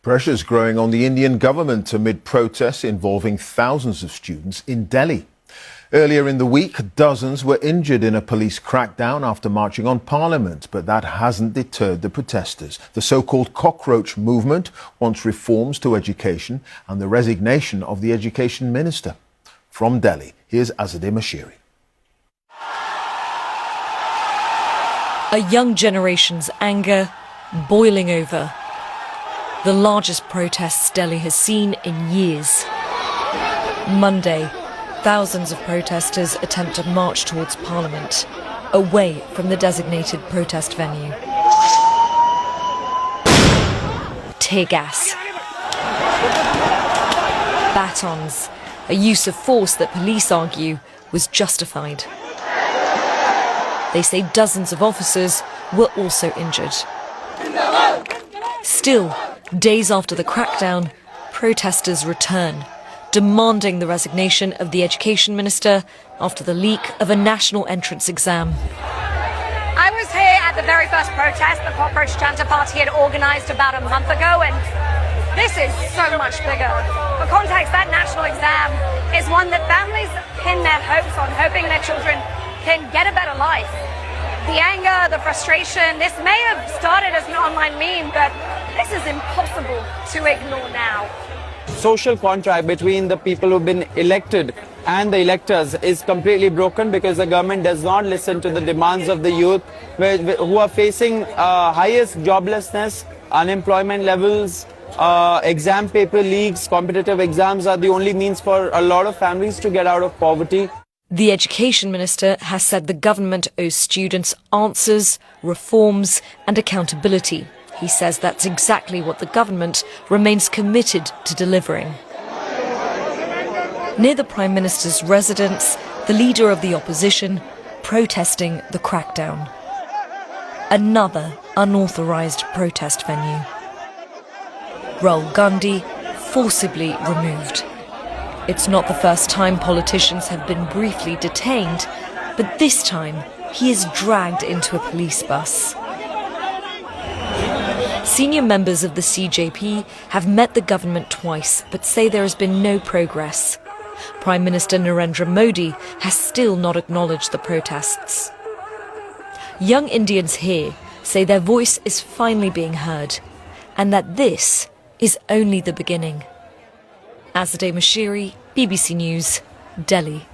Pressure is growing on the Indian government amid protests involving thousands of students in Delhi. Earlier in the week, dozens were injured in a police crackdown after marching on Parliament, but that hasn't deterred the protesters. The so-called cockroach movement wants reforms to education and the resignation of the education minister. From Delhi, here's Azadeh Mashiri. A young generation's anger boiling over. The largest protests Delhi has seen in years. Monday, thousands of protesters attempt to march towards Parliament, away from the designated protest venue. Tear gas, batons, a use of force that police argue was justified. They say dozens of officers were also injured. Still, days after the crackdown, protesters return, demanding the resignation of the education minister after the leak of a national entrance exam. I was here at the very first protest the Cockroach Janta Party had organised about a month ago, and this is so much bigger. For context, that national exam is one that families pin their hopes on, hoping their children can get a better life. The anger, the frustration, this may have started as an online meme, but this is impossible to ignore now. Social contract between the people who've been elected and the electors is completely broken because the government does not listen to the demands of the youth who are facing highest joblessness, unemployment levels, exam paper leaks. Competitive exams are the only means for a lot of families to get out of poverty. The education minister has said the government owes students answers, reforms and accountability. He says that's exactly what the government remains committed to delivering. Near the Prime Minister's residence, the leader of the opposition protesting the crackdown. Another unauthorised protest venue. Rahul Gandhi forcibly removed. It's not the first time politicians have been briefly detained, but this time he is dragged into a police bus. Senior members of the CJP have met the government twice, but say there has been no progress. Prime Minister Narendra Modi has still not acknowledged the protests. Young Indians here say their voice is finally being heard, and that this is only the beginning. Azadeh Mashiri, BBC News, Delhi.